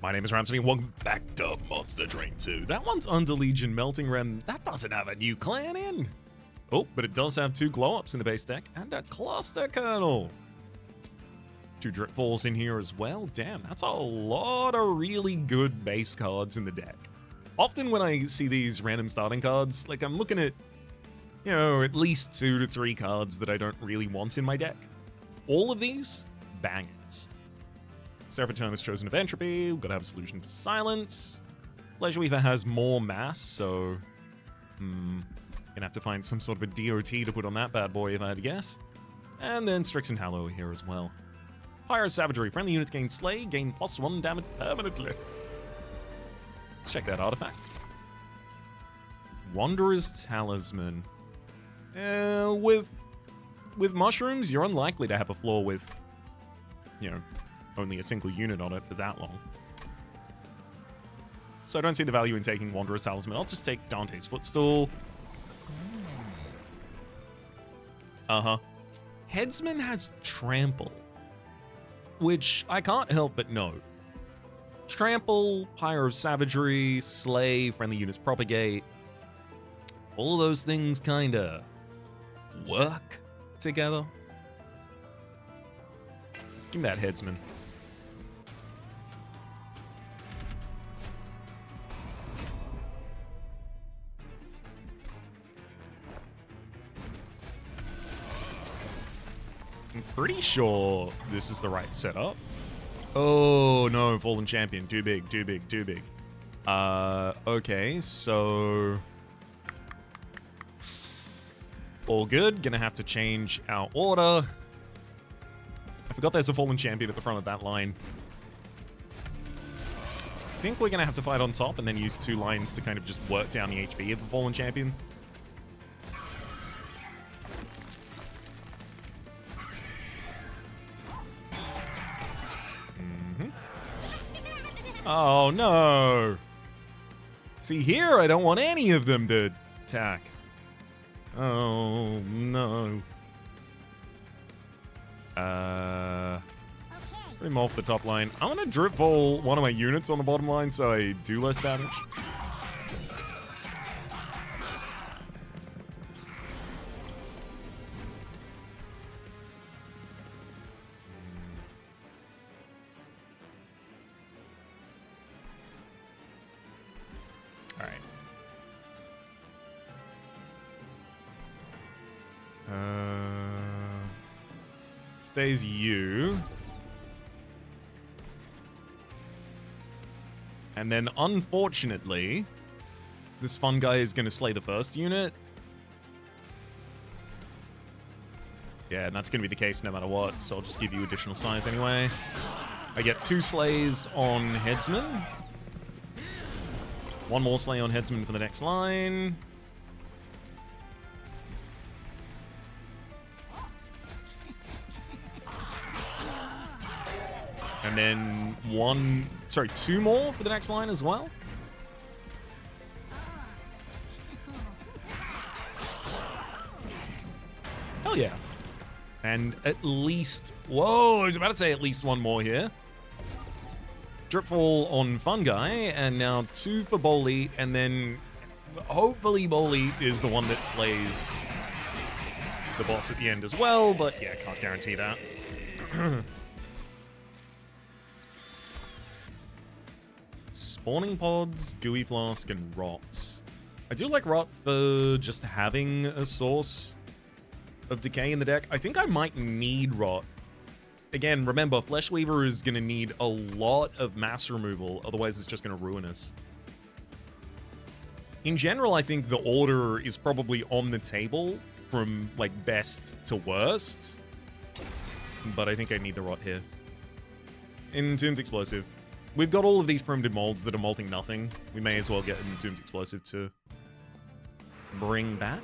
My name is Rhapsody, welcome back to Monster Train 2. That one's under Legion Melting Ren. That doesn't have a new clan in. Oh, but it does have 2 glow-ups in the base deck and a cluster kernel. 2 drip balls in here as well. Damn, that's a lot of really good base cards in the deck. Often when I see these random starting cards, like I'm looking at, you know, at least 2 to 3 cards that I don't really want in my deck. All of these, bangers. Seraphitern has chosen of Entropy. We've got to have a solution for Silence. Pleasure Weaver has more mass, so gonna have to find some sort of a DOT to put on that bad boy if I had to guess. And then Strixen Hallow here as well. Pyro Savagery. Friendly units gain Slay, gain +1 damage permanently. Let's check that artifact. Wanderer's Talisman. With mushrooms, you're unlikely to have a floor with, you know, only a single unit on it for that long. So I don't see the value in taking Wanderer's Talisman. I'll just take Dante's Footstool. Headsman has Trample, which I can't help but note. Trample, Pyro Savagery, Slay, friendly units propagate. All of those things kinda work together. Give me that Headsman. I'm pretty sure this is the right setup. Oh no, Fallen Champion. Too big, too big, too big. Okay, so all good. Gonna have to change our order. I forgot there's a Fallen Champion at the front of that line. I think we're gonna have to fight on top and then use 2 lines to kind of just work down the HP of the Fallen Champion. Oh, no. See, here I don't want any of them to attack. Oh, no. Put him off the top line. I'm going to drip ball one of my units on the bottom line so I do less damage. Stays you. And then, unfortunately, this fun guy is going to slay the first unit. Yeah, and that's going to be the case no matter what, so I'll just give you additional size anyway. I get 2 slays on Headsman. 1 more slay on Headsman for the next line. And then 2 more for the next line as well. Hell yeah. And at least, whoa, I was about to say at least 1 more here. Dripfall on Fun Guy, and now 2 for Bolly, and then hopefully Bolly is the one that slays the boss at the end as well, but yeah, can't guarantee that. Spawning Pods, Gooey Flask, and Rot. I do like Rot for just having a source of decay in the deck. I think I might need Rot. Again, remember, Flesh Weaver is going to need a lot of mass removal, otherwise it's just going to ruin us. In general, I think the order is probably on the table from, like, best to worst. But I think I need the Rot here. Entombed Explosive. We've got all of these primitive molds that are molting nothing. We may as well get an Entombed Explosive to bring back.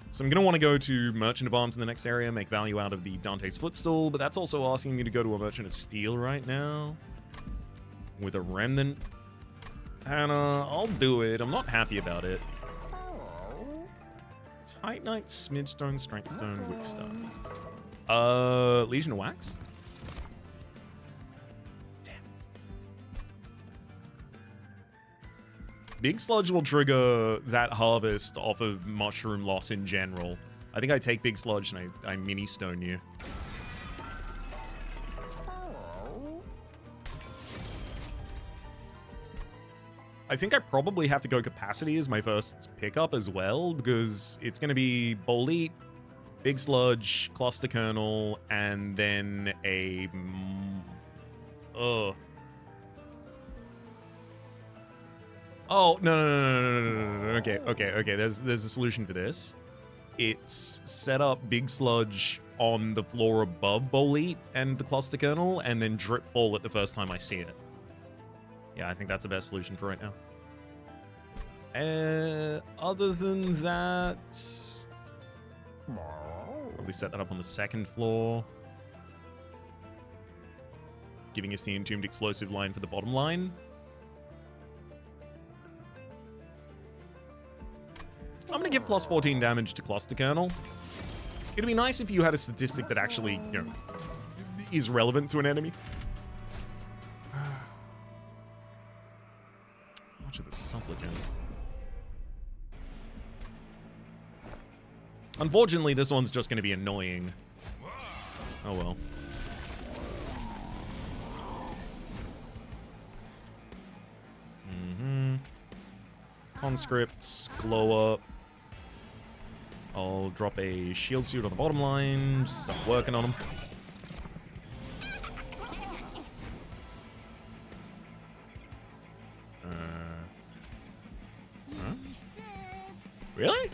So I'm going to want to go to Merchant of Arms in the next area, make value out of the Dante's Footstool, but that's also asking me to go to a Merchant of Steel right now with a Remnant. And I'll do it. I'm not happy about it. Titanite, Smidgestone, Strengthstone, Wickstone. Legion of Wax? Big Sludge will trigger that harvest off of Mushroom loss in general. I think I take Big Sludge and I mini stone you. I think I probably have to go Capacity as my first pickup as well, because it's going to be Bolete, Big Sludge, Cluster Kernel, and then a... Oh, no, no. Okay. There's a solution to this. It's set up Big Sludge on the floor above Bolete and the Cluster Kernel, and then Drip Fall at the first time I see it. Yeah, I think that's the best solution for right now. Other than that... Probably set that up on the second floor. Giving us the Entombed Explosive line for the bottom line. I'm gonna give plus 14 damage to Cluster Kernel. It'd be nice if you had a statistic that actually, you know, is relevant to an enemy. Much of the Supplicants. Unfortunately, this one's just gonna be annoying. Oh well. Conscripts, glow up. I'll drop a shield suit on the bottom line, just start working on them. Huh? Really?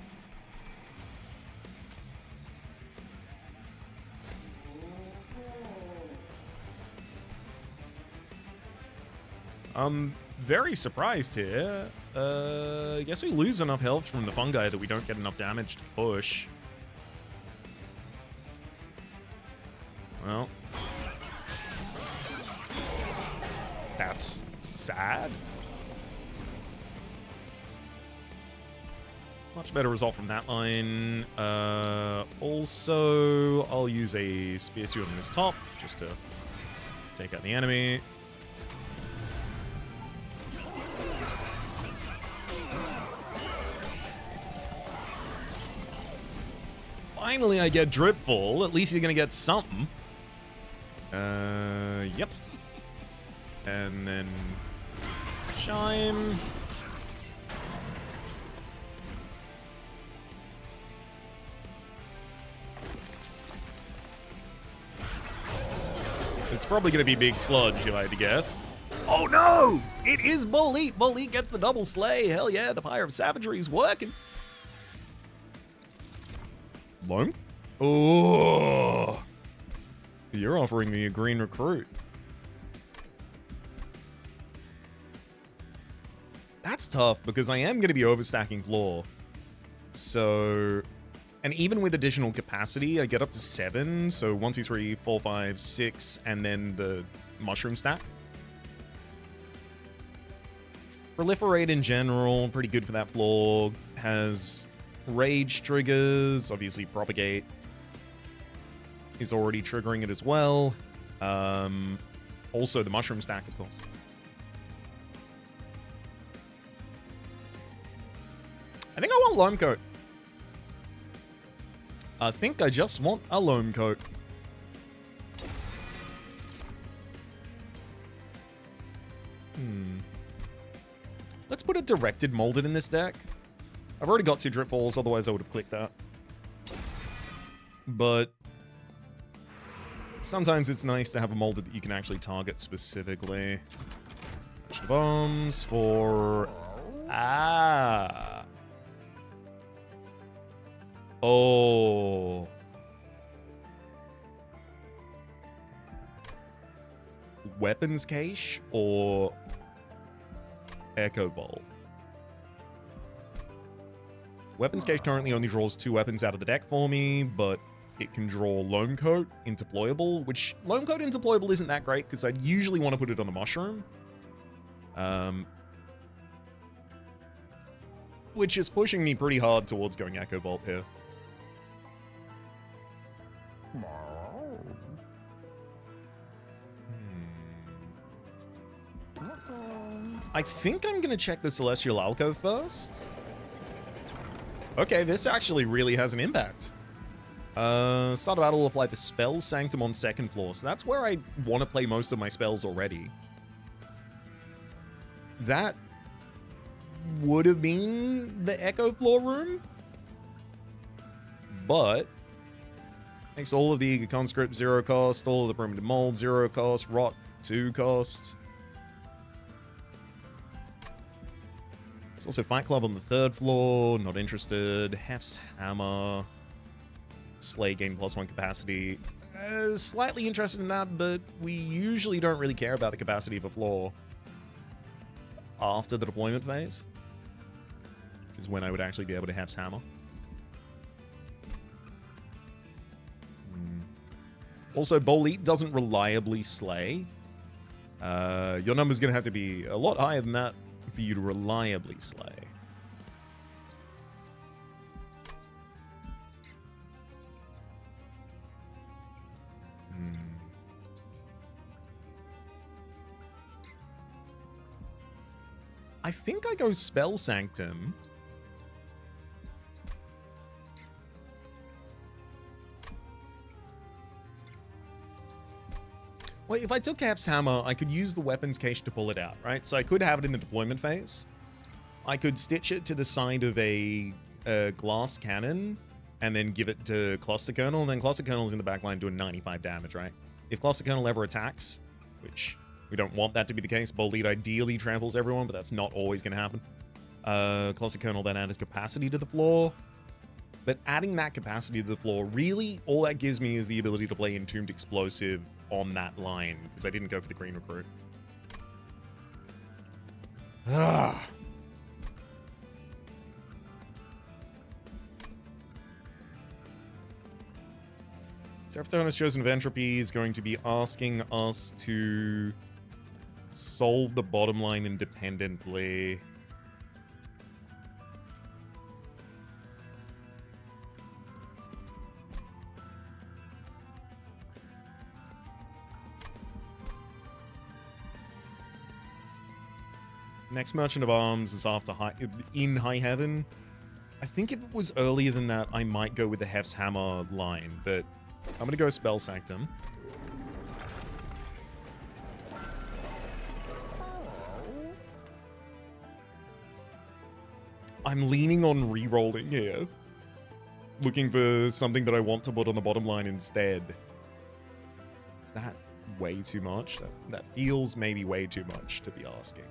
I'm very surprised here. I guess we lose enough health from the fungi that we don't get enough damage to push. Well, that's sad. Much better result from that line. Also, I'll use a spear suit on this top just to take out the enemy. Finally, I get Dripfall. At least you're gonna get something. Yep. And then Chime. It's probably gonna be Big Sludge, if I had to guess. Oh no! It is Bolete! Bolete gets the double slay. Hell yeah, the Pyre of Savagery is working. Loam? Oh, you're offering me a green recruit. That's tough because I am going to be overstacking floor. So, and even with additional capacity, I get up to 7. So 1, 2, 3, 4, 5, 6, and then the mushroom stack. Proliferate in general, pretty good for that floor. Has rage triggers, obviously propagate is already triggering it as well. Also the mushroom stack, of course. I think I want Loam Coat. I think I just want a Loam Coat. Let's put a Directed Molded in this deck. I've already got 2 Drip Balls, otherwise I would have clicked that. But sometimes it's nice to have a Molded that you can actually target specifically. Bombs for... Ah! Oh. Weapons Cache or Echo Bolt? Weapons Cache currently only draws 2 weapons out of the deck for me, but it can draw Loam Coat into Ployable, which Loam Coat into Ployable isn't that great because I'd usually want to put it on the Mushroom. Which is pushing me pretty hard towards going Echo Bolt here. I think I'm going to check the Celestial Alcove first. Okay, this actually really has an impact. Start of battle, apply the Spell Sanctum on second floor. So that's where I want to play most of my spells already. That would have been the Echo Floor room. But makes all of the Eager Conscript 0 cost, all of the Primitive Mold 0 cost, Rot 2 cost. It's also Fight Club on the third floor, not interested. Hef's Hammer. Slay gain +1 capacity. Slightly interested in that, but we usually don't really care about the capacity of a floor after the deployment phase, which is when I would actually be able to Hef's Hammer. Also, Bolete doesn't reliably slay. Your number's going to have to be a lot higher than that for you to reliably slay. I think I go Spell Sanctum. Well, if I took Hef's Hammer, I could use the weapons cache to pull it out, right? So I could have it in the deployment phase. I could stitch it to the side of a glass cannon and then give it to Cluster Colonel, and then Cluster Colonel's in the back line doing 95 damage, right? If Cluster Colonel ever attacks, which we don't want that to be the case, Bolete ideally tramples everyone, but that's not always going to happen. Cluster Colonel then adds capacity to the floor. But adding that capacity to the floor, really, all that gives me is the ability to play Entombed Explosive on that line, because I didn't go for the green recruit. Ah. Seraphitonis Chosen of Entropy is going to be asking us to solve the bottom line independently. Next Merchant of Arms is after in High Heaven. I think if it was earlier than that, I might go with the Hef's Hammer line, but I'm going to go Spell Sanctum. I'm leaning on re-rolling here. Looking for something that I want to put on the bottom line instead. Is that way too much? That feels maybe way too much to be asking.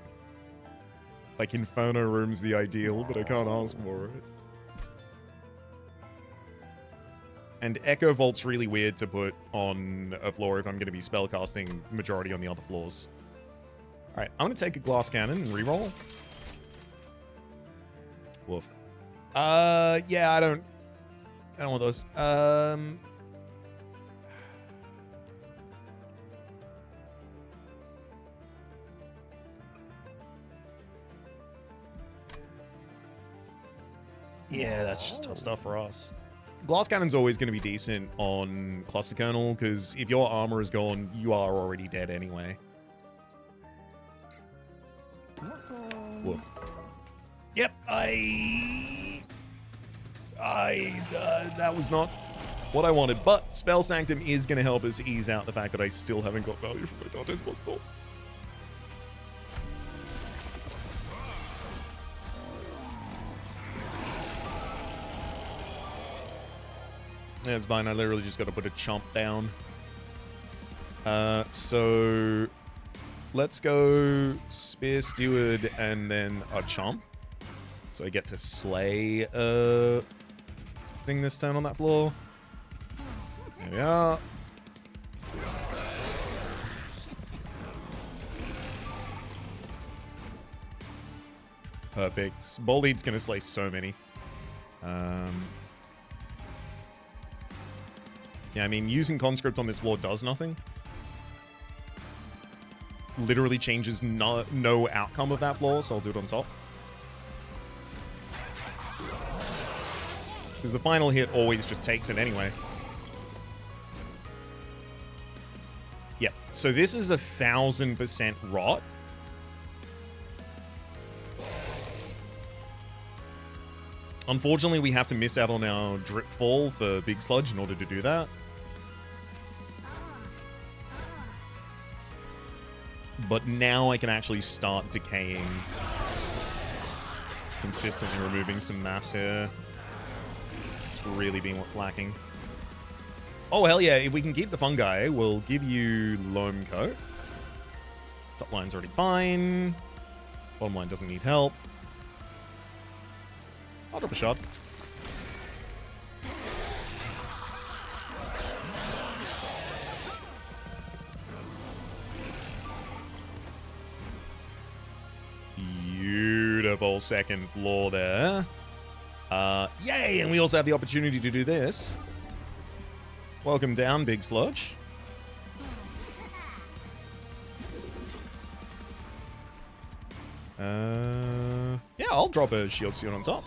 Like, Inferno Room's the ideal, but I can't ask for it. And Echo Vault's really weird to put on a floor if I'm going to be spellcasting majority on the other floors. Alright, I'm going to take a Glass Cannon and reroll. Woof. Yeah, I don't want those. Yeah, that's just tough stuff for us. Glass Cannon's always going to be decent on Cluster Colonel, because if your armor is gone, you are already dead anyway. Woof. Yep, that was not what I wanted, but Spell Sanctum is going to help us ease out the fact that I still haven't got value from my Dante's Postal. Yeah, it's fine. I literally just got to put a chomp down. So let's go Spear Steward and then a chomp. So I get to slay a thing this turn on that floor. There we are. Perfect. Bolete's gonna slay so many. Yeah, I mean, using Conscript on this floor does nothing. Literally changes no outcome of that floor, so I'll do it on top. Because the final hit always just takes it anyway. Yep, so this is 1000% rot. Unfortunately, we have to miss out on our drip fall for Big Sludge in order to do that. But now I can actually start decaying. Consistently removing some mass here. It's really been what's lacking. Oh, hell yeah. If we can keep the fungi, we'll give you loam coat. Top line's already fine. Bottom line doesn't need help. I'll drop a shot. Beautiful second floor there. Yay! And we also have the opportunity to do this. Welcome down, Big Sludge. Yeah, I'll drop a shield suit on top.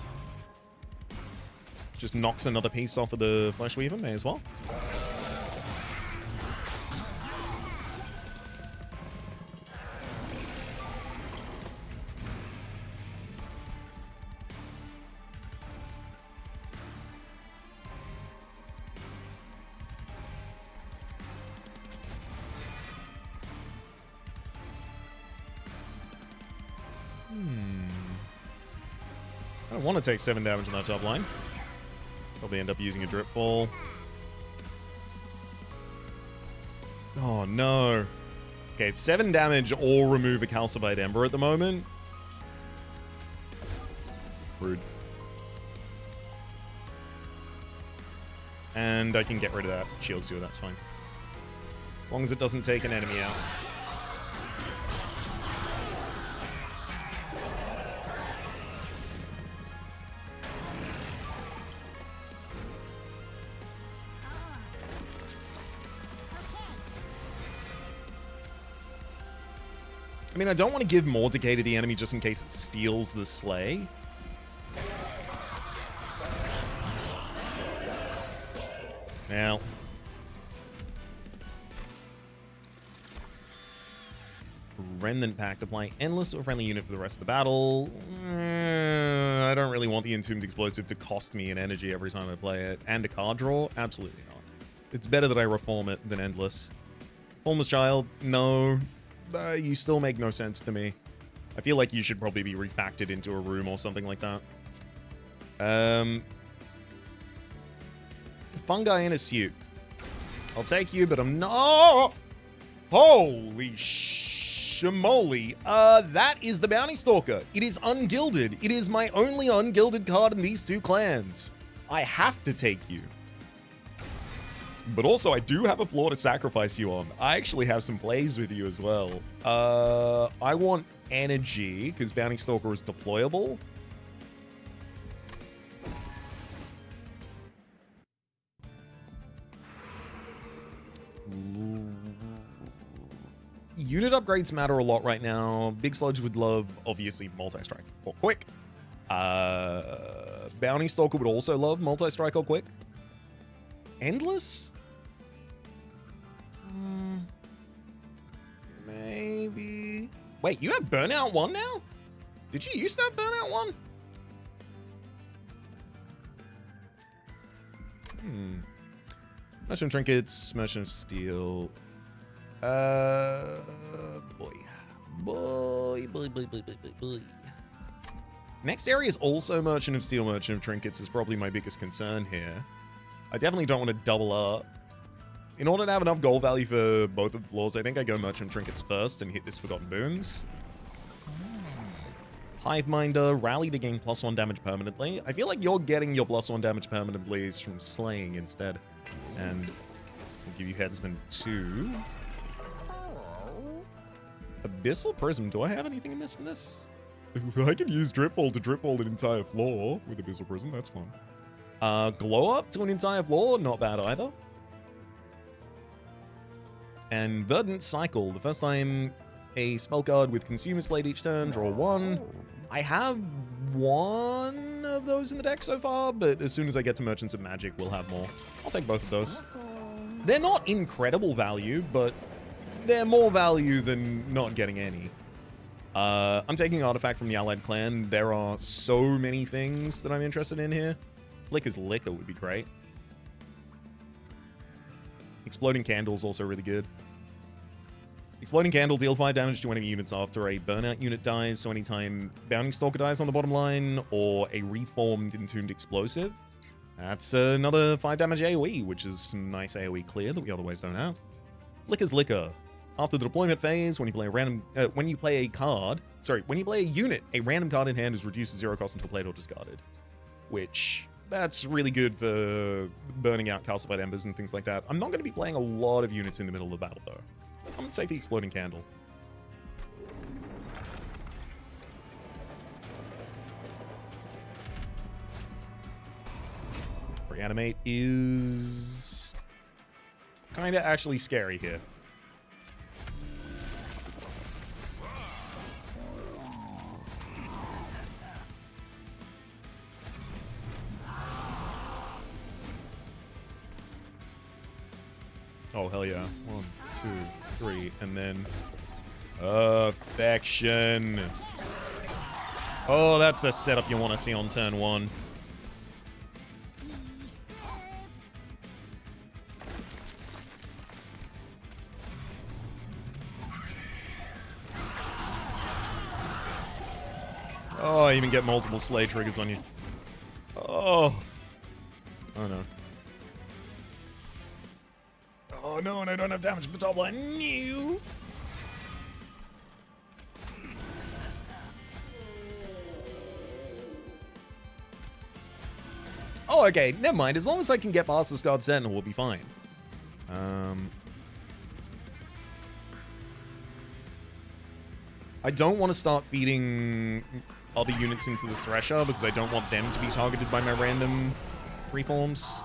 Just knocks another piece off of the Flesh Weaver, may as well. I don't want to take 7 damage on that top line. Probably end up using a drip fall. Oh no. Okay, 7 damage or remove a calcified ember at the moment. Rude. And I can get rid of that shield sewer, that's fine. As long as it doesn't take an enemy out. I mean, I don't want to give more decay to the enemy just in case it steals the slay. Now. Remnant Pact. Apply endless or friendly unit for the rest of the battle. I don't really want the Entombed Explosive to cost me an energy every time I play it. And a card draw? Absolutely not. It's better that I reform it than endless. Formless Child? No. You still make no sense to me. I feel like you should probably be refactored into a room or something like that. Fungi in a suit. I'll take you, but I'm not... Holy shimoly. That is the Bounty Stalker. It is ungilded. It is my only ungilded card in these two clans. I have to take you. But also, I do have a floor to sacrifice you on. I actually have some plays with you as well. I want energy, because Bounty Stalker is deployable. Unit upgrades matter a lot right now. Big Sludge would love, obviously, multi-strike or quick. Bounty Stalker would also love multi-strike or quick. Endless? Maybe. Wait, you have Burnout 1 now? Did you used to have Burnout 1? Merchant Trinkets, Merchant of Steel. Boy. Next area is also Merchant of Steel, Merchant of Trinkets is probably my biggest concern here. I definitely don't want to double up. In order to have enough gold value for both of the floors, I think I go Merchant Trinkets first and hit this Forgotten Boons. Hiveminder, Rally to gain +1 damage permanently. I feel like you're getting your +1 damage permanently from slaying instead. And I'll give you Headsman 2. Abyssal Prism. Do I have anything in this from this? I can use Dripfall to dripfall an entire floor with Abyssal Prism. That's fun. Glow Up to an entire floor. Not bad either. And Verdant Cycle. The first time a spell card with Consumer's Blade each turn, draw 1. I have 1 of those in the deck so far, but as soon as I get to Merchants of Magic, we'll have more. I'll take both of those. They're not incredible value, but they're more value than not getting any. I'm taking Artifact from the Allied Clan. There are so many things that I'm interested in here. Flicker's Liquor would be great. Exploding Candle's also really good. Exploding Candle, deal 5 damage to enemy units after a burnout unit dies, so anytime Bounding Stalker dies on the bottom line, or a reformed Entombed Explosive. That's another 5 damage AoE, which is some nice AoE clear that we otherwise don't have. Flicker's Liquor. After the deployment phase, when you play a unit, a random card in hand is reduced to 0 cost until played or discarded. Which, that's really good for burning out Calcified Embers and things like that. I'm not going to be playing a lot of units in the middle of the battle, though. I'm going to take the Exploding Candle. Reanimate is kind of actually scary here. Oh, hell yeah. 1, 2, 3, and then... Affection. Oh, that's the setup you want to see on turn 1. Oh, I even get multiple slay triggers on you. Oh. Oh, no. Oh, no, and I don't have damage at the top line. No. Oh, okay. Never mind. As long as I can get past the Scarred Sentinel, we'll be fine. I don't want to start feeding other units into the Thresher because I don't want them to be targeted by my random reforms.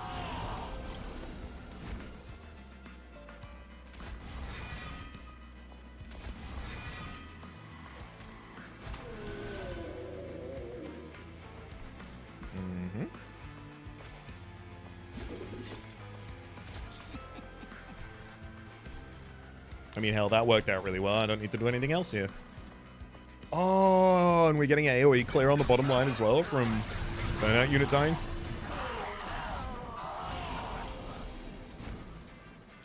I mean, hell, that worked out really well. I don't need to do anything else here. Oh, and we're getting AoE clear on the bottom line as well from burnout unit dying.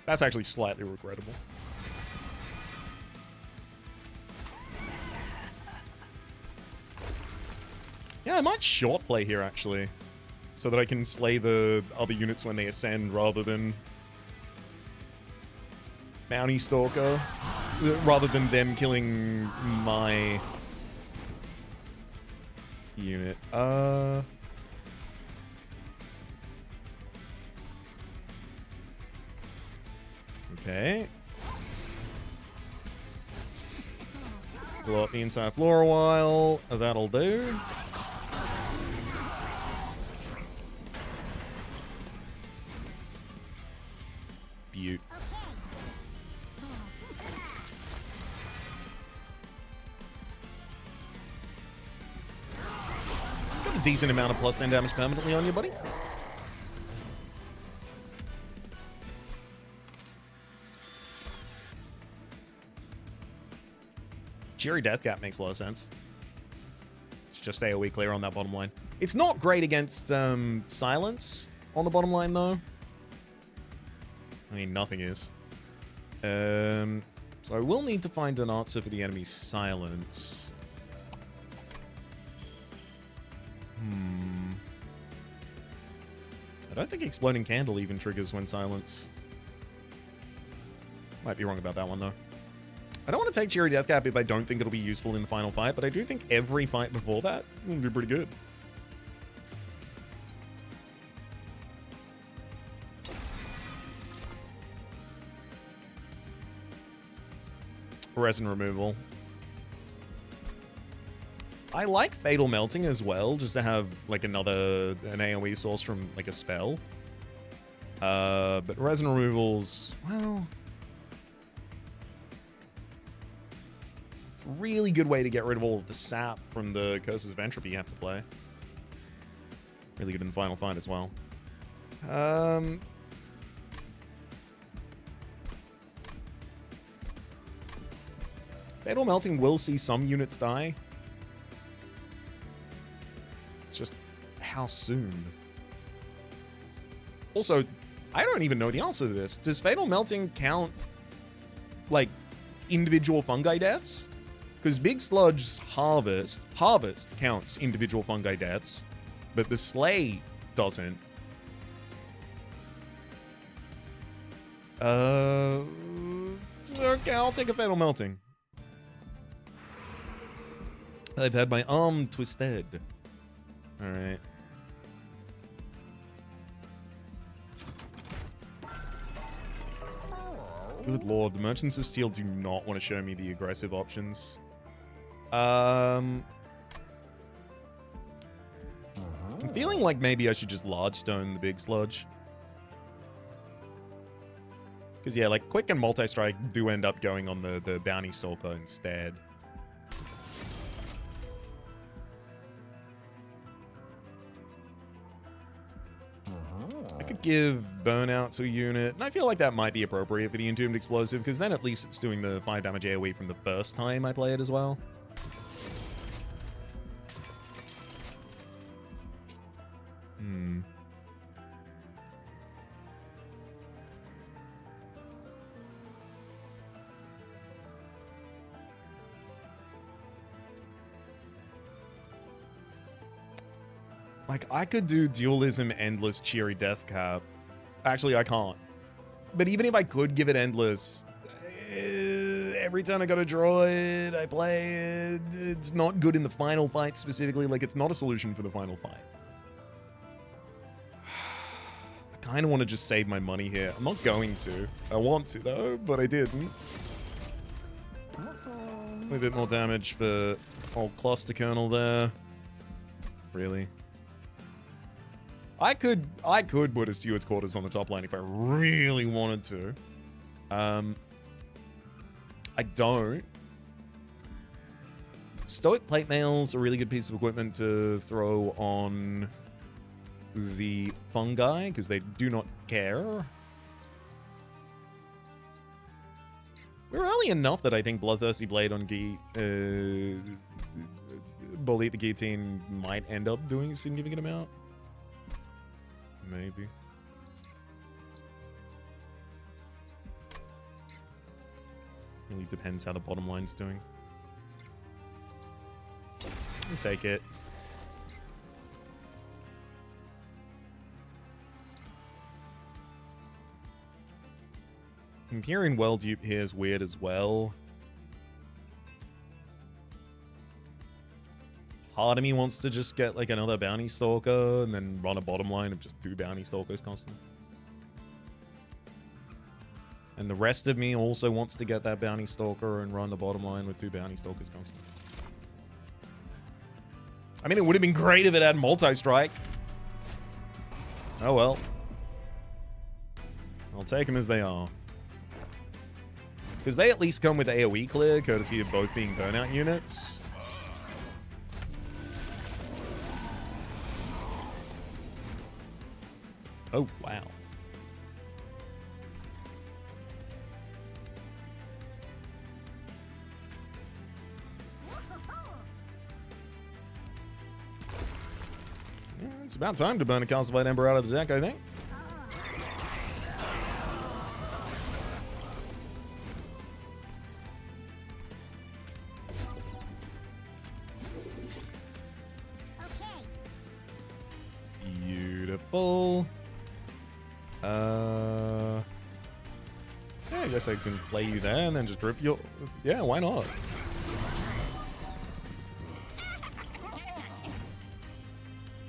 That's actually slightly regrettable. Yeah, I might short play here, actually. So that I can slay the other units when they ascend rather than... Bounty Stalker. Rather than them killing my... unit. Okay. Blow up the inside floor a while. That'll do. Beaut. Got a decent amount of +10 damage permanently on you, buddy. Jerry Deathcap makes a lot of sense. It's just AoE clear on that bottom line. It's not great against silence on the bottom line, though. I mean, nothing is. So I will need to find an answer for the enemy's silence. I don't think Exploding Candle even triggers when silence. Might be wrong about that one, though. I don't want to take Cheery Deathcap if I don't think it'll be useful in the final fight, but I do think every fight before that will be pretty good. Resin removal. I like Fatal Melting as well, just to have like an AoE source from like a spell. But resin removals, well, it's a really good way to get rid of all of the sap from the Curses of Entropy you have to play. Really good in the final fight as well. Fatal Melting will see some units die. It's just how soon? Also, I don't even know the answer to this. Does Fatal Melting count, like, individual fungi deaths? Because Big Sludge's Harvest counts individual fungi deaths, but the Slay doesn't. Okay, I'll take a Fatal Melting. I've had my arm twisted. Alright. Good lord, the Merchants of Steel do not want to show me the aggressive options. I'm feeling like maybe I should just large stone the Big Sludge. Because yeah, like Quick and Multi-Strike do end up going on the Bounty Stalker instead. I could give Burnout to a unit, and I feel like that might be appropriate for the Entombed Explosive, because then at least it's doing the 5 damage AoE from the first time I play it as well. Like, I could do Dualism Endless Cheery Death Cap. Actually, I can't. But even if I could give it Endless, every time I got a droid, I play it. It's not good in the final fight specifically. Like, it's not a solution for the final fight. I kind of want to just save my money here. I'm not going to. I want to, though, but I didn't. A bit more damage for old Cluster Kernel there. Really? I could put a Steward's Quarters on the top line if I really wanted to. I don't. Stoic Plate Mail's a really good piece of equipment to throw on the fungi, because they do not care. We're early enough that I think Bloodthirsty Blade on Bully the Guillotine might end up doing a significant amount. Maybe. Really depends how the bottom line's doing. I'll take it. Empyrean Well Dupe here is weird as well. Part of me wants to just get like another Bounty Stalker and then run a bottom line of just 2 Bounty Stalkers constantly. And the rest of me also wants to get that Bounty Stalker and run the bottom line with 2 Bounty Stalkers constantly. I mean, it would have been great if it had Multi-Strike. Oh well. I'll take them as they are. Because they at least come with AoE clear, courtesy of both being burnout units. Oh, wow. Yeah, it's about time to burn a Calcified Ember out of the deck, I think. Beautiful. Yeah, I guess I can play you there and then just drip your... Yeah, why not?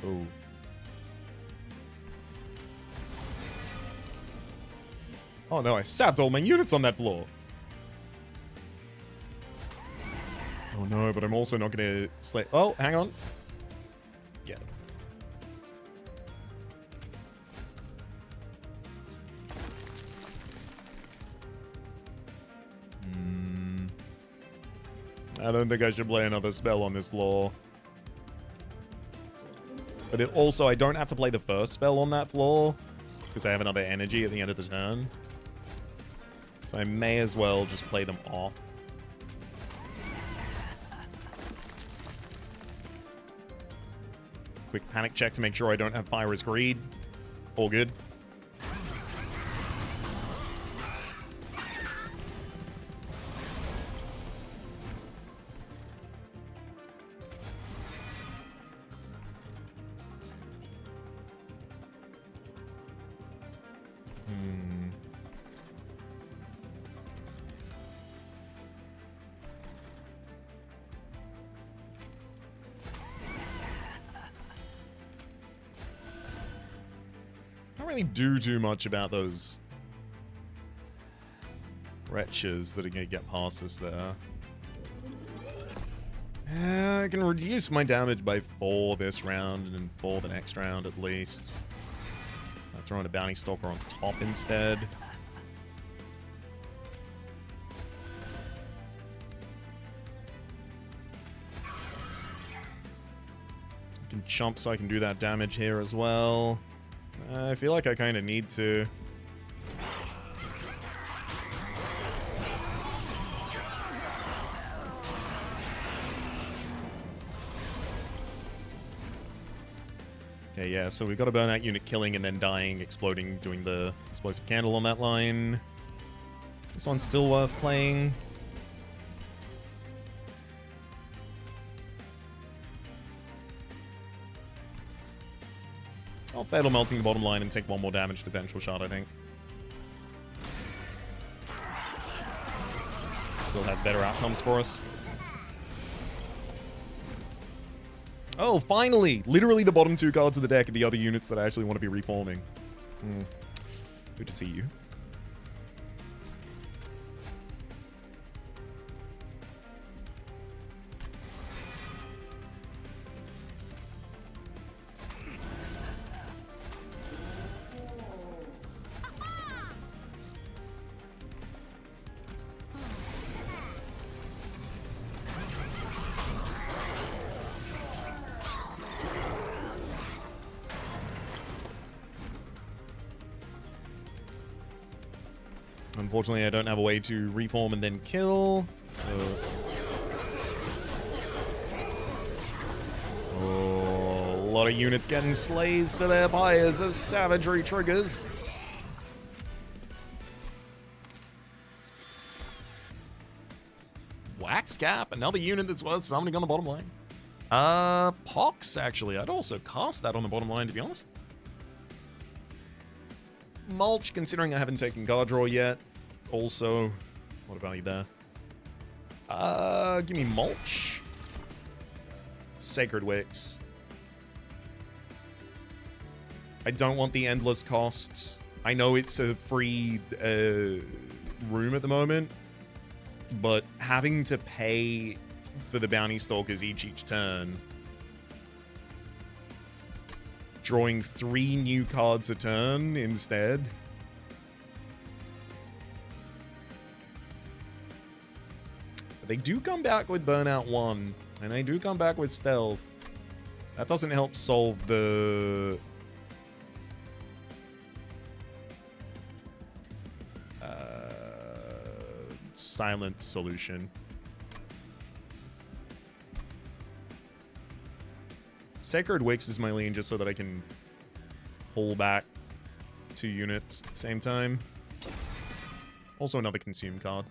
Oh. Oh no, I sapped all my units on that floor. Oh no, but I'm also not gonna slay... Oh, hang on. Get him. I don't think I should play another spell on this floor. But it also, I don't have to play the first spell on that floor, because I have another energy at the end of the turn. So I may as well just play them off. Quick panic check to make sure I don't have Fire as Greed. All good. Really do too much about those wretches that are going to get past us there. I can reduce my damage by 4 this round and 4 the next round at least. I'll throw in a Bounty Stalker on top instead. I can chomp so I can do that damage here as well. I feel like I kind of need to. Okay, yeah, so we've got a burnout unit killing and then dying, exploding, doing the explosive candle on that line. This one's still worth playing. I'll Fatal Melting the bottom line and take 1 more damage to Vengeful Shot, I think. Still has better outcomes for us. Oh, finally! Literally the bottom 2 cards of the deck are the other units that I actually want to be reforming. Good to see you. Unfortunately, I don't have a way to reform and then kill, so... Oh, a lot of units getting slays for their Pyres of Savagery triggers. Wax Cap, another unit that's worth summoning on the bottom line. Pox, actually. I'd also cast that on the bottom line, to be honest. Mulch, considering I haven't taken card draw yet. Also, a lot of value there. Give me Mulch. Sacred Wicks. I don't want the endless costs. I know it's a free room at the moment, but having to pay for the Bounty Stalkers each turn, drawing 3 new cards a turn instead. But they do come back with Burnout 1, and they do come back with Stealth. That doesn't help solve the... silent solution. Sacred Wicks is my lean just so that I can pull back 2 units at the same time. Also another consume card.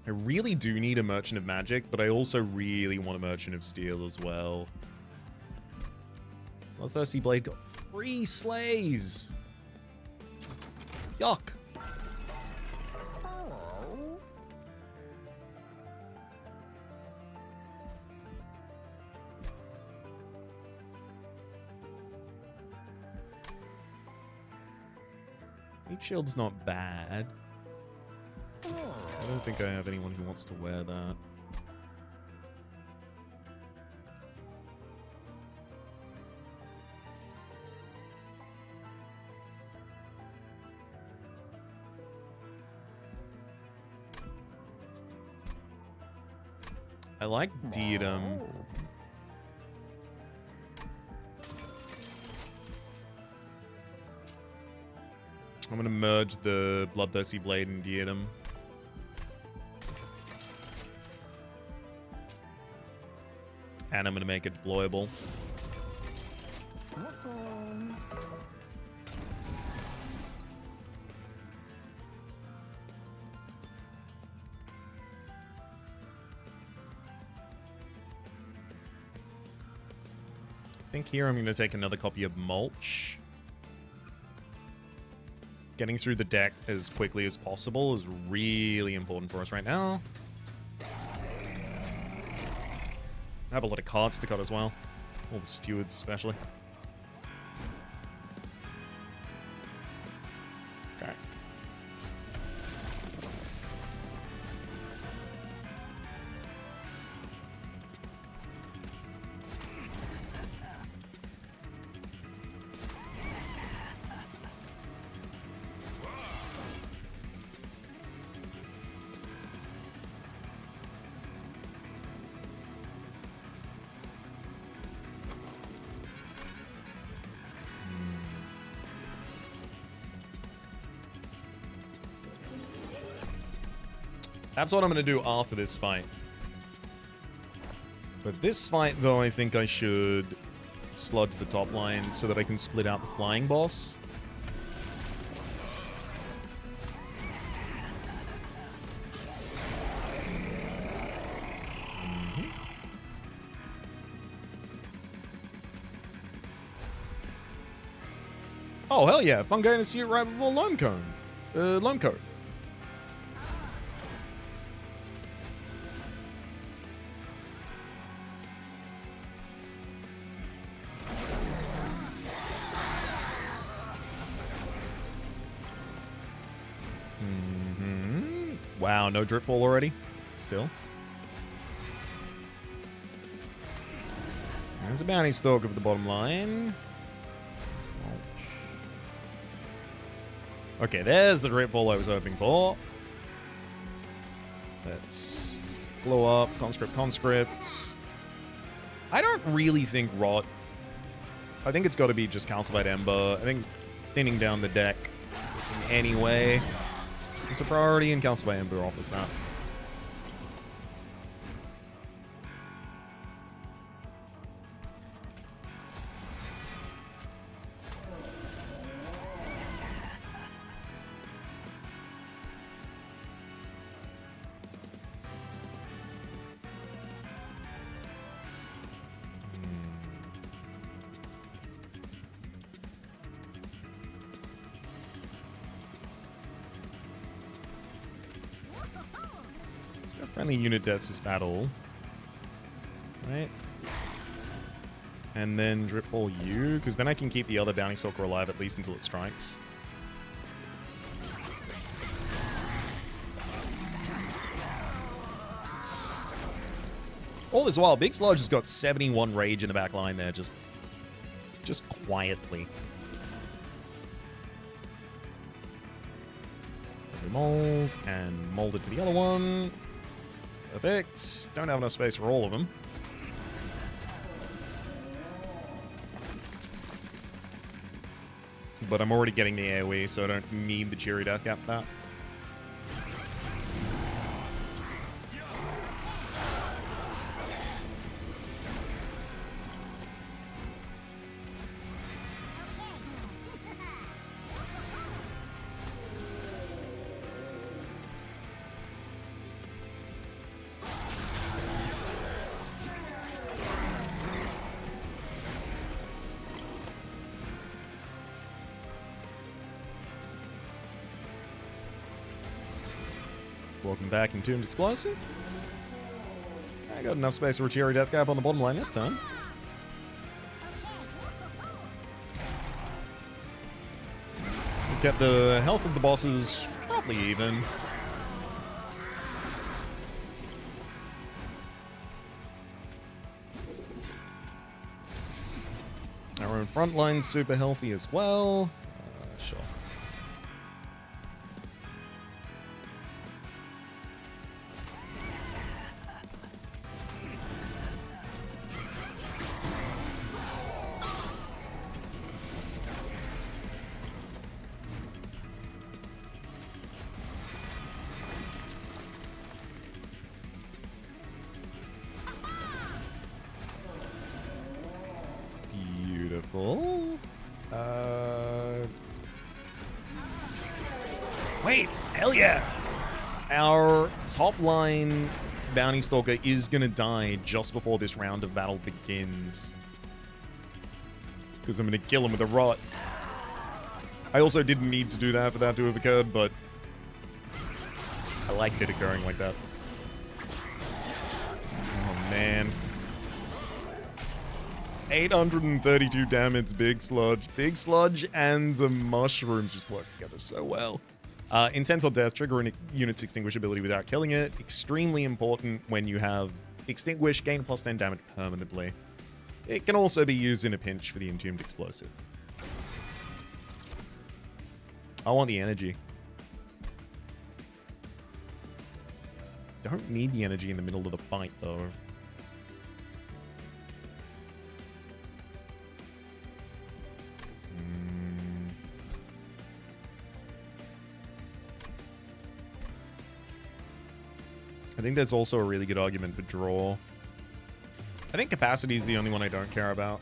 I really do need a Merchant of Magic, but I also really want a Merchant of Steel as well. Bloodthirsty Blade got 3 slays! Yuck! Meat Shield's not bad. I don't think I have anyone who wants to wear that. I like Diadem. I'm gonna merge the Bloodthirsty Blade and Diadem. And I'm going to make it deployable. I think here I'm going to take another copy of Mulch. Getting through the deck as quickly as possible is really important for us right now. I have a lot of cards to cut as well. All the stewards especially. Okay. That's what I'm going to do after this fight. But this fight, though, I think I should sludge the top line so that I can split out the flying boss. Oh, hell yeah. Fun going to see it right before Loam Coat. Wow, no drip ball already? Still. There's a bounty stalk over the bottom line. Okay, there's the drip ball I was hoping for. Let's blow up. Conscript. I don't really think Rot. I think it's got to be just Calcified Ember. I think thinning down the deck in any way is a priority, and Calcified Ember offers that. Friendly unit deaths this battle. Right? And then drip ball you, because then I can keep the other bounty stalker alive at least until it strikes. All this while, Big Sludge has got 71 rage in the back line there, just quietly. Mold, and mold it for the other one. Perfect. Don't have enough space for all of them. But I'm already getting the AoE, so I don't need the Cheery Death Cap for that. Welcome back, Entombed Explosive. I got enough space for a Cheery Death Cap on the bottom line this time. Get the health of the bosses roughly even. Our own front line's super healthy as well. Sure. Hell yeah! Our top line Bounty Stalker is gonna die just before this round of battle begins. Because I'm gonna kill him with a rot. I also didn't need to do that for that to have occurred, but I liked it occurring like that. Oh man. 832 damage, Big Sludge. Big Sludge and the mushrooms just work together so well. Intent on death, trigger an unit's extinguish ability without killing it. Extremely important when you have extinguish, gain plus 10 damage permanently. It can also be used in a pinch for the entombed explosive. I want the energy. Don't need the energy in the middle of the fight though. I think there's also a really good argument for draw. I think capacity is the only one I don't care about.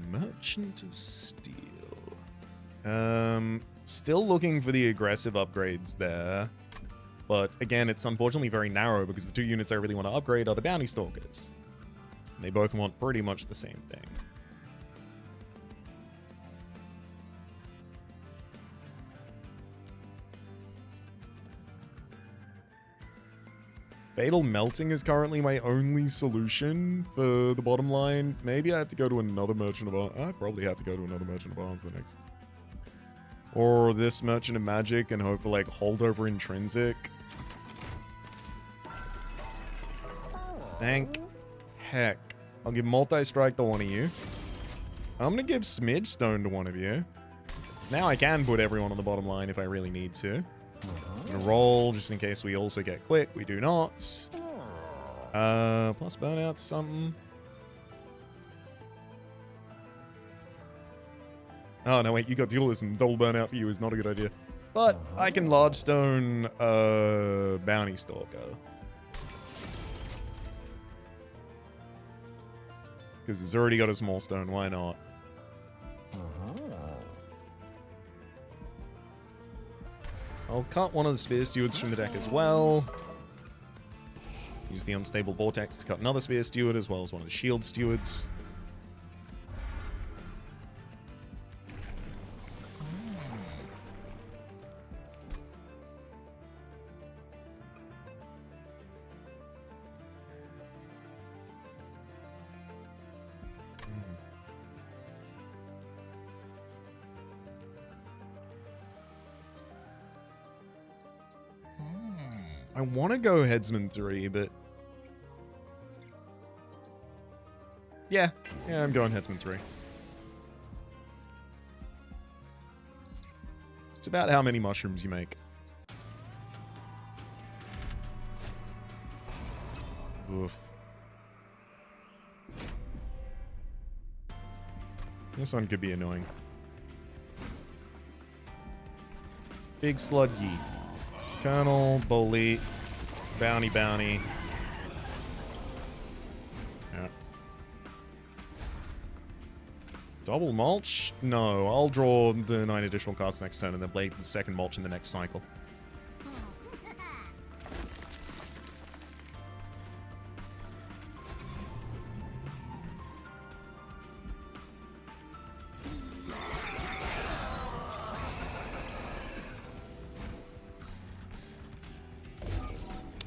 Merchant of Steel. Still looking for the aggressive upgrades there. But again, it's unfortunately very narrow because the two units I really want to upgrade are the Bounty Stalkers. And they both want pretty much the same thing. Fatal Melting is currently my only solution for the bottom line. Maybe I have to go to another Merchant of Arms. I probably have to go to another Merchant of Arms the next. Or this Merchant of Magic and hope for like holdover intrinsic. Thank heck. I'll give multi-strike to one of you. I'm gonna give Smidge Stone to one of you. Now I can put everyone on the bottom line if I really need to. I'm gonna roll just in case we also get quick. We do not. Plus burnout something. Oh no, wait, you got dualism. Double burnout for you is not a good idea. But I can large stone Bounty Stalker. Because it's already got a small stone, why not? I'll cut one of the Spear Stewards from the deck as well. Use the Unstable Vortex to cut another Spear Steward as well as one of the Shield Stewards. I want to go Headsman 3, but... Yeah, I'm going Headsman 3. It's about how many mushrooms you make. Oof. This one could be annoying. Big Sludgy. Colonel, Bully, Bounty. Yeah. Double mulch? No, I'll draw the 9 additional cards next turn and then play the second mulch in the next cycle.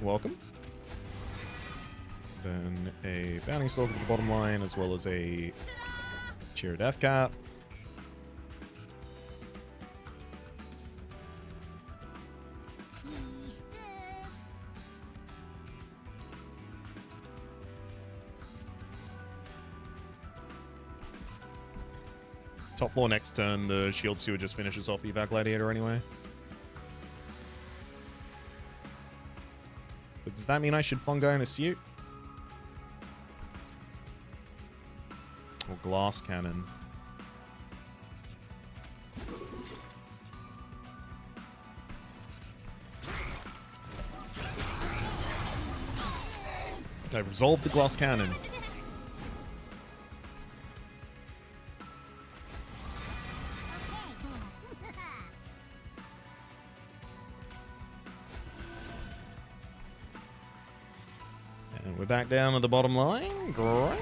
Welcome. Then a Bounty Stalker at the bottom line, as well as a Cheer Death Cap. Top floor next turn, the Shield Steward just finishes off the Evac Gladiator anyway. But does that mean I should Fungi in a suit? Or Glass Cannon? I resolved the Glass Cannon. We're back down at the bottom line. Great.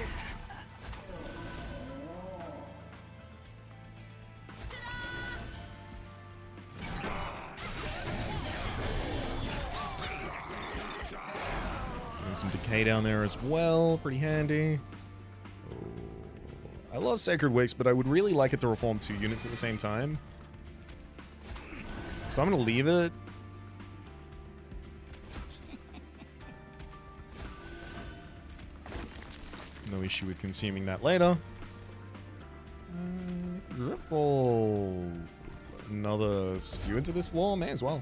There's some decay down there as well. Pretty handy. I love Sacred Wicks, but I would really like it to reform 2 units at the same time. So I'm going to leave it. No issue with consuming that later. Ripple. Another skew into this floor? May as well.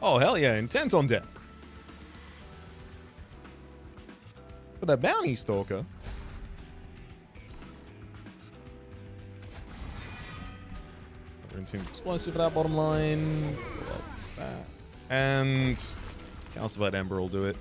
Oh, hell yeah. Intent on death. For that bounty stalker. Another explosive for that bottom line. Like that. And Calcified Ember will do it.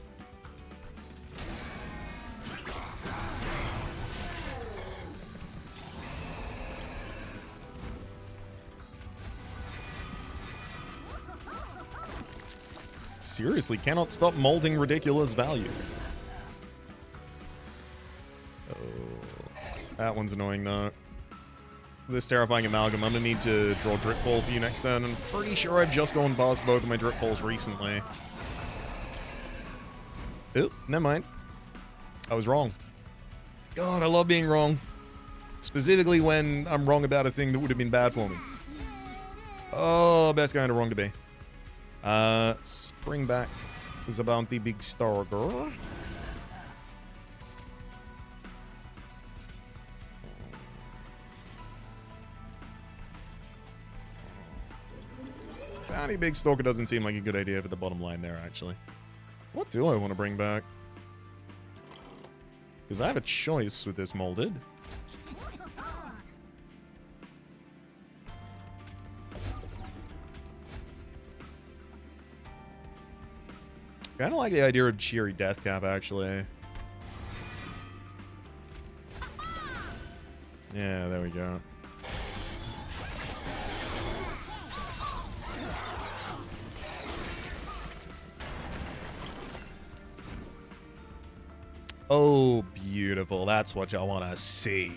Seriously, cannot stop molding ridiculous value. Oh, that one's annoying though. This Terrifying Amalgam, I'm gonna need to draw Drip Ball for you next turn. I'm pretty sure I've just gone past both of my Drip Balls recently. Oop, never mind. I was wrong. God, I love being wrong. Specifically when I'm wrong about a thing that would have been bad for me. Oh, best kind of wrong to be. Let's bring back the Bounty Big Star Girl. Bounty Big Stalker doesn't seem like a good idea for the bottom line there, actually. What do I want to bring back? Because I have a choice with this molded. Kind of like the idea of Cheery Deathcap, actually. Yeah, there we go. Oh, beautiful. That's what y'all want to see.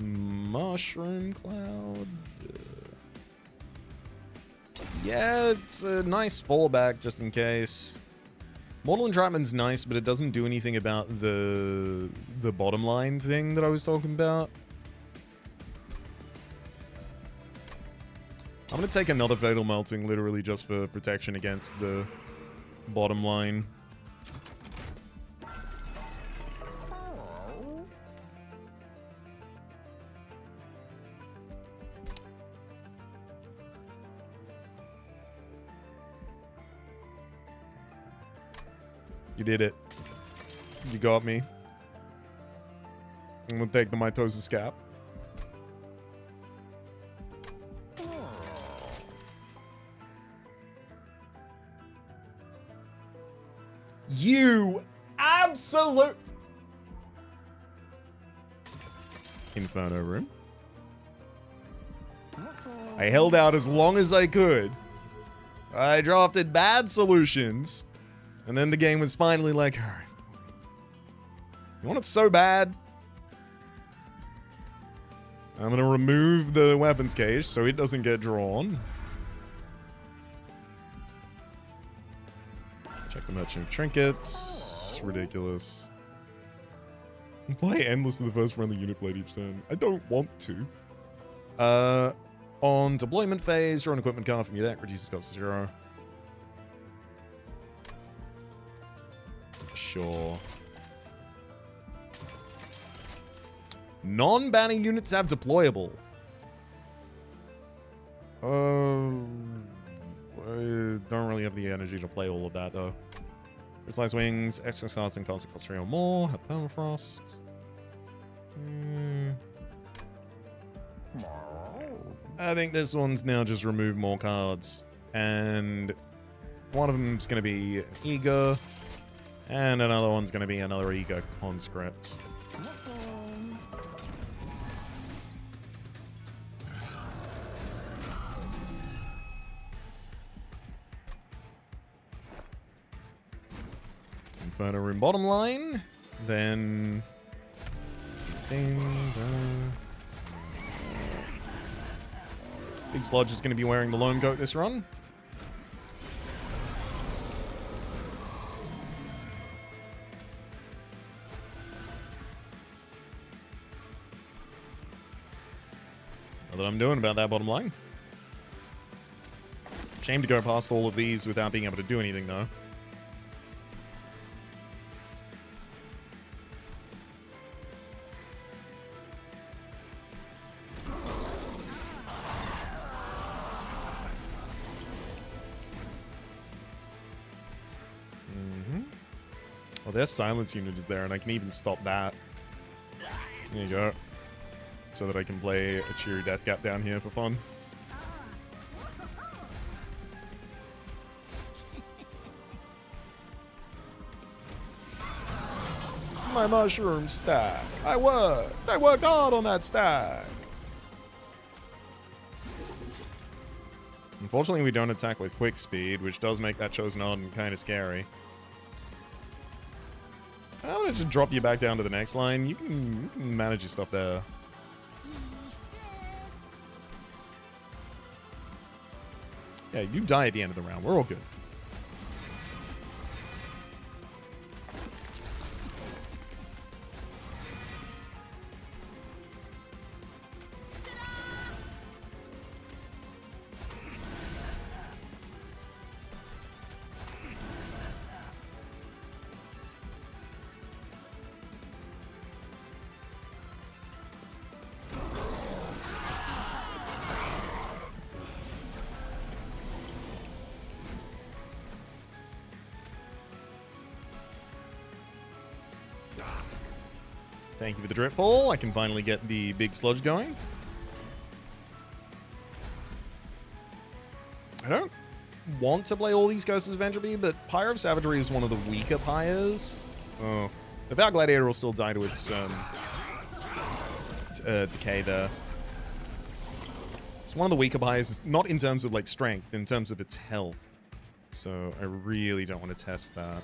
Mushroom Cloud. Yeah, it's a nice fallback just in case. Mortal Entrapment's nice, but it doesn't do anything about the bottom line thing that I was talking about. I'm gonna take another Fatal Melting literally just for protection against the bottom line. You did it. You got me. I'm gonna take the mitosis cap. You absolute Inferno Room. I held out as long as I could. I drafted bad solutions. And then the game was finally like, all right, you want it so bad? I'm going to remove the weapons cage so it doesn't get drawn. Check the Merchant Trinkets. Ridiculous. Play endless in the first friendly unit played each turn. I don't want to. On deployment phase, draw an equipment card from your deck, reduces cost to 0. Sure. Non-banning units have deployable. I don't really have the energy to play all of that, though. Crystallized Wings, extra cards and cards that cost 3 or more. Have Permafrost. I think this one's now just remove more cards. And one of them's going to be an Ego. And another one's going to be another Ego Conscript. Inferno Room bottom line. Then... Big Sludge is going to be wearing the Loam Coat this run. What I'm doing about that bottom line. Shame to go past all of these without being able to do anything, though. Well, their silence unit is there, and I can even stop that. There you go. So that I can play a cheery Death Gap down here for fun. My mushroom stack. I worked hard on that stack. Unfortunately, we don't attack with quick speed, which does make that Chosen Ardent kind of scary. I'm gonna just drop you back down to the next line. You can manage your stuff there. Yeah, you die at the end of the round. We're all good. Thank you for the Dripfall. I can finally get the big sludge going. I don't want to play all these Ghosts of Entropy, but Pyre of Savagery is one of the weaker Pyres. Oh. The Val Gladiator will still die to its decay there. It's one of the weaker Pyres, not in terms of like strength, in terms of its health. So I really don't want to test that.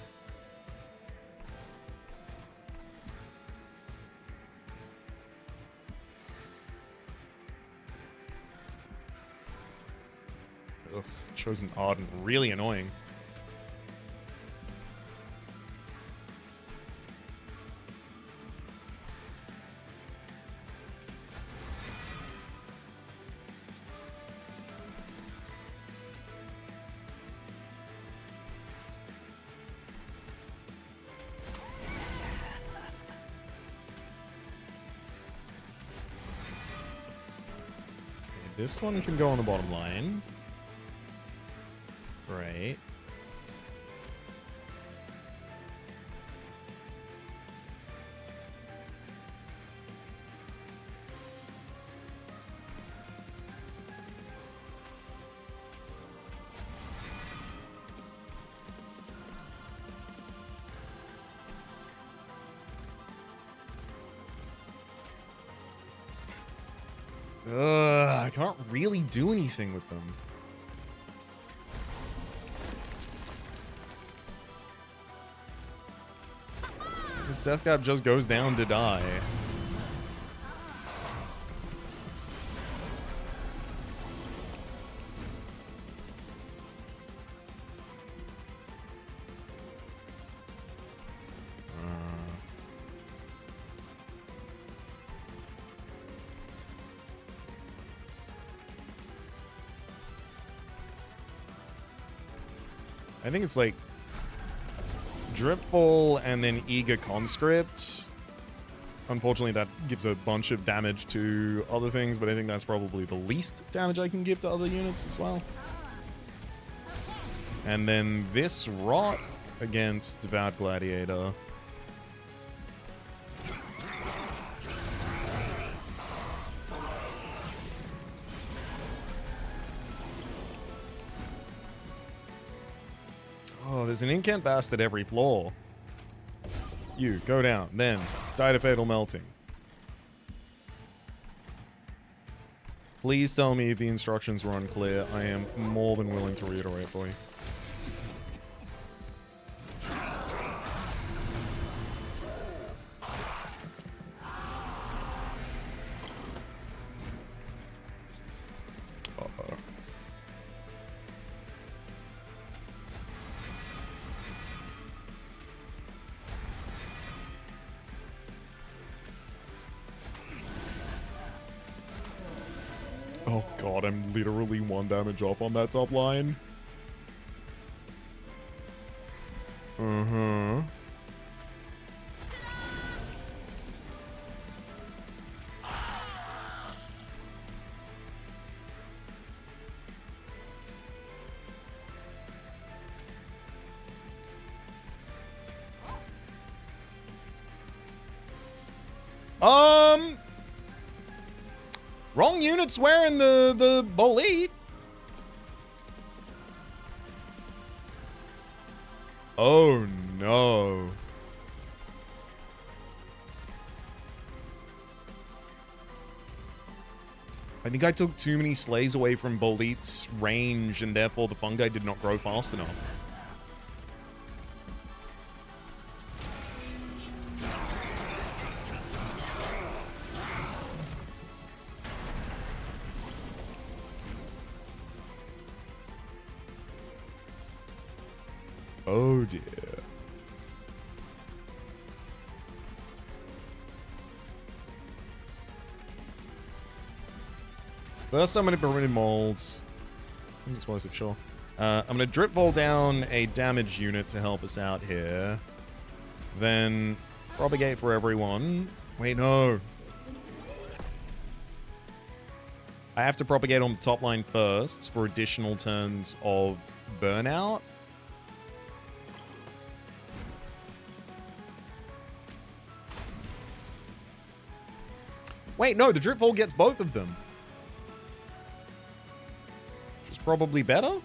Ugh, Chosen Ardent, really annoying. This one can go on the bottom line. Right. I can't really do anything with them. This Death Gap just goes down to die. I think it's like Dripfall and then Eager Conscript. Unfortunately, that gives a bunch of damage to other things, but I think that's probably the least damage I can give to other units as well. And then this Rot against Devout Gladiator. there's an incant bast at every floor. You, go down. Then, die to fatal melting. Please tell me if the instructions were unclear. I am more than willing to reiterate for you. Oh god, I'm literally 1 damage off on that top line. Uh-huh. Wrong unit's wearing the bolete. Oh no. I think I took too many slays away from Bolete's range, and therefore the fungi did not grow fast enough. Oh dear. First, I'm going to primitive molds. Explosive, sure. I'm going to drip vol down a damage unit to help us out here. Then propagate for everyone. Wait, no. I have to propagate on the top line first for additional turns of burnout. Wait, no, the drip vol gets both of them. Which is probably better.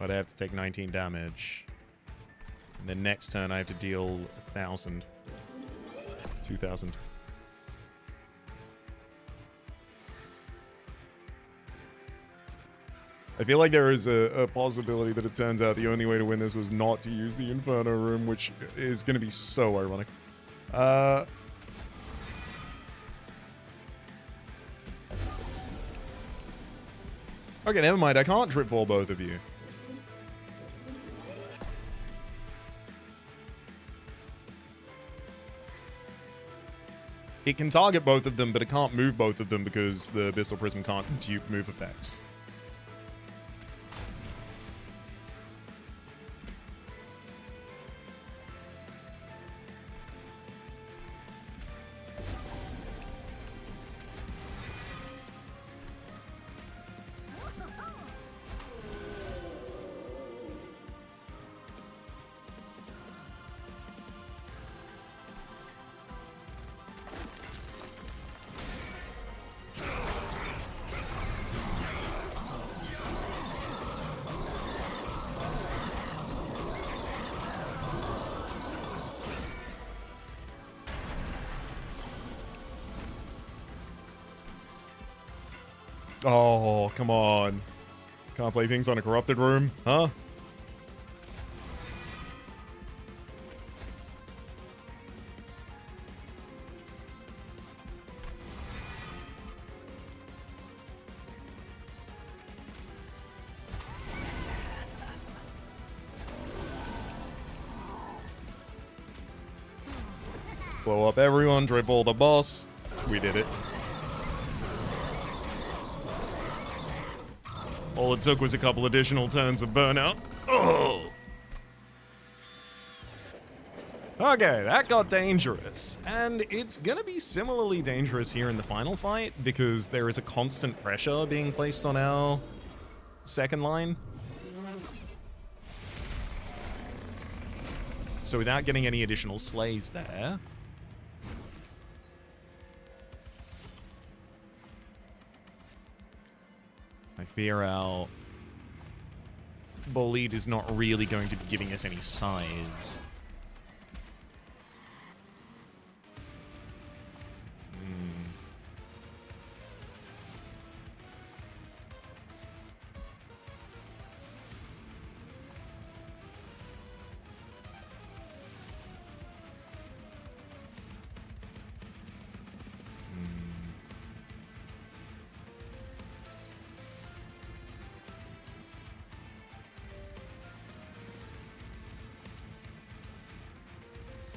But I have to take 19 damage. And then next turn I have to deal 1,000. 2,000. I feel like there is a possibility that it turns out the only way to win this was not to use the Inferno Room, which is going to be so ironic. Okay, never mind. I can't drip ball both of you. It can target both of them, but it can't move both of them because the Abyssal Prism can't dupe move effects. Oh, come on. Can't play things on a corrupted room, huh? Blow up everyone, dribble the boss. We did it. All it took was a couple additional turns of burnout. Oh! Okay, that got dangerous. And it's gonna be similarly dangerous here in the final fight because there is a constant pressure being placed on our second line. So without getting any additional slays there, I fear our bolide is not really going to be giving us any size.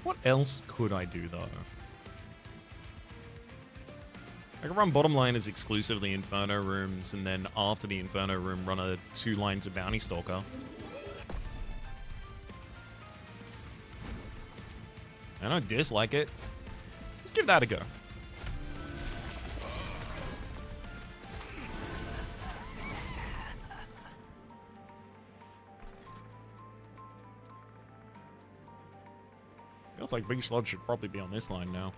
What else could I do, though? I can run bottom line as exclusively Inferno rooms, and then after the Inferno room, run 2 lines of Bounty Stalker. I don't dislike it. Let's give that a go. Feels like Big Sludge should probably be on this line now.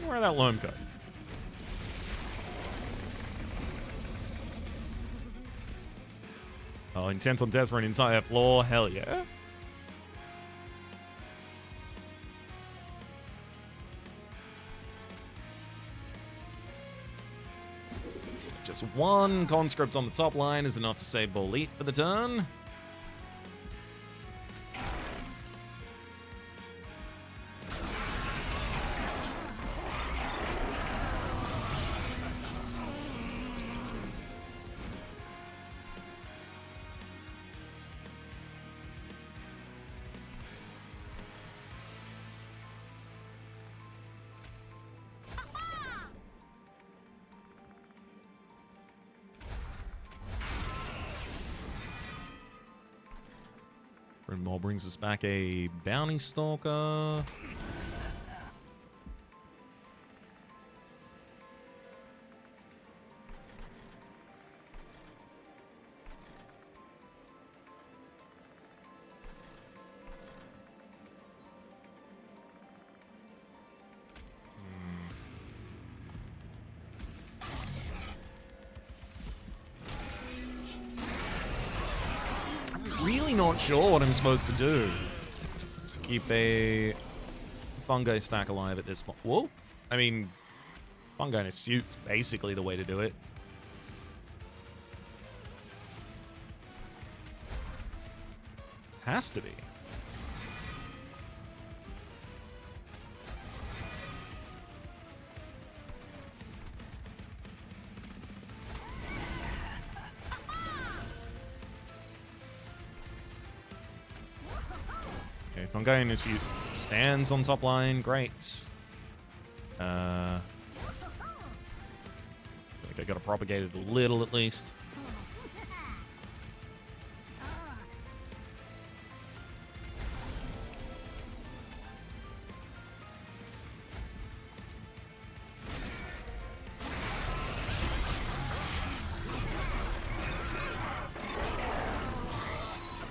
Where that loam go? Oh, intent on death for an entire floor? Hell yeah. Just 1 conscript on the top line is enough to save Bolite for the turn. Bryn brings us back a Bounty Stalker. Not sure what I'm supposed to do to keep a fungi stack alive at this point. Whoa. I mean, fungi in a suit's basically the way to do it. Has to be. Fungi in his suit stands on top line. Great. I think I got to propagate it a little at least.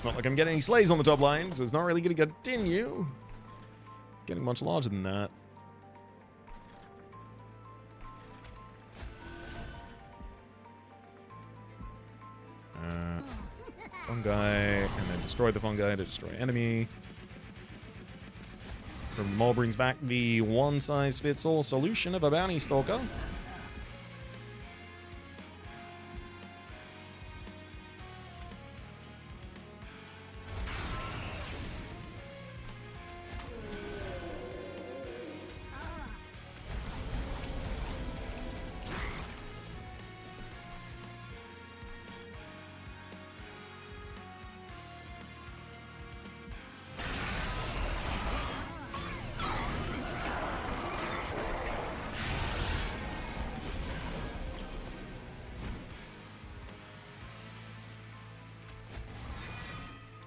Not like I'm getting any slays on the top line, so it's not really going to continue getting much larger than that. Fungi, and then destroy the fungi to destroy enemy. From Maul brings back the one-size-fits-all solution of a Bounty Stalker.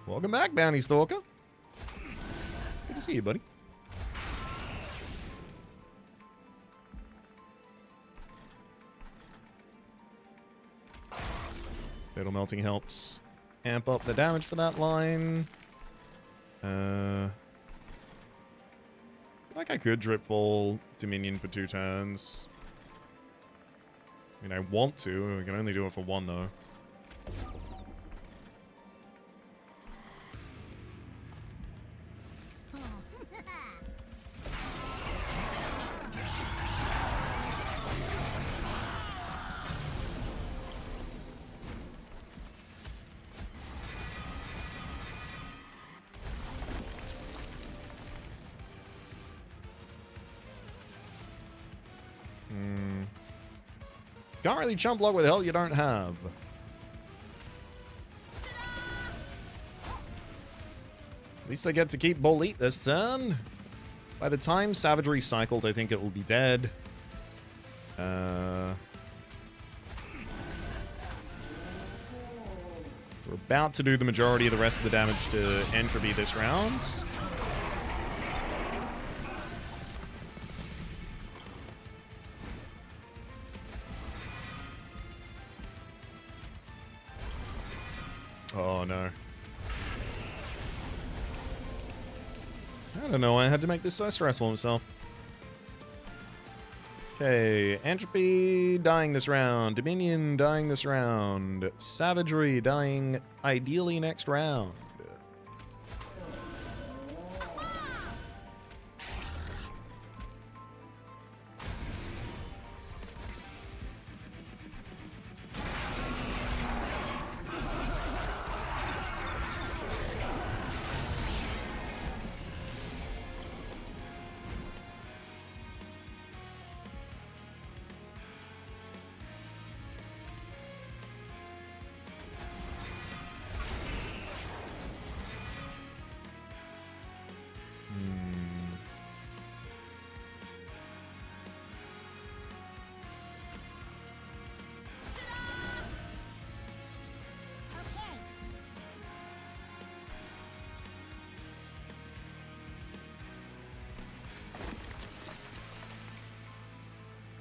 Welcome back, Bounty Stalker. Good to see you, buddy. Fatal Melting helps amp up the damage for that line. Like I could Dripfall Dominion for 2 turns. I mean, I want to. We can only do it for 1, though. Can't really chump block with hell you don't have. At least I get to keep Boleat this turn. By the time Savagery cycled, I think it will be dead. We're about to do the majority of the rest of the damage to Entropy this round. Oh, no. I don't know why I had to make this so stressful himself. Okay, Entropy dying this round. Dominion dying this round. Savagery dying ideally next round.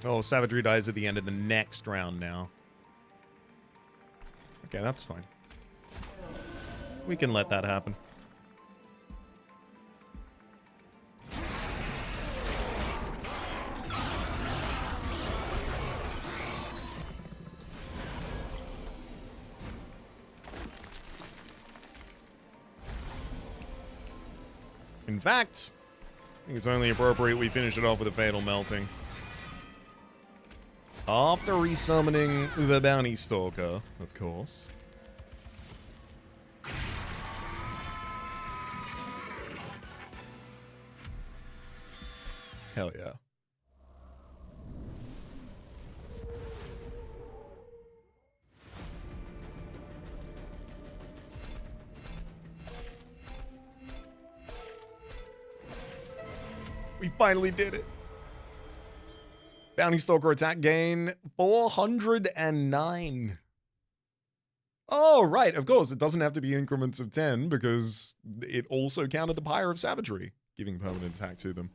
Oh, Savagery dies at the end of the next round now. Okay, that's fine. We can let that happen. In fact, I think it's only appropriate we finish it off with a Fatal Melting. After resummoning the Bounty Stalker, of course. Hell yeah. We finally did it. Bounty Stalker attack gain 409. Oh, right. Of course, it doesn't have to be increments of 10 because it also counted the Pyre of Savagery, giving permanent attack to them.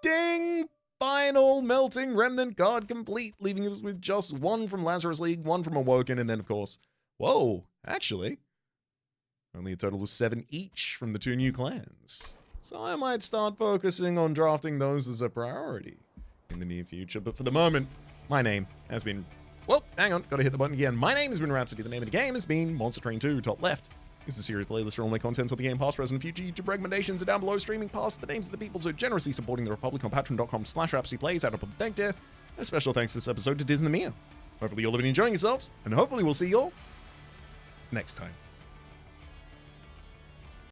Ding! Final Melting Remnant card complete, leaving us with just 1 from Lazarus League, 1 from Awoken, and then, of course, whoa, actually, only a total of 7 each from the 2 new clans. So I might start focusing on drafting those as a priority in the near future. But for the moment, my name has been... Well, hang on, gotta hit the button again. My name has been Rhapsody. The name of the game has been Monster Train 2, top left. This is a series playlist for all my contents of the game, past, present, and future. YouTube recommendations are down below, streaming past the names of the people so generously supporting the Republic on patreon.com/RhapsodyPlays. Out of thank you. And a special thanks this episode to Diz and the Mia. Hopefully you'll have been enjoying yourselves, and hopefully we'll see you all next time.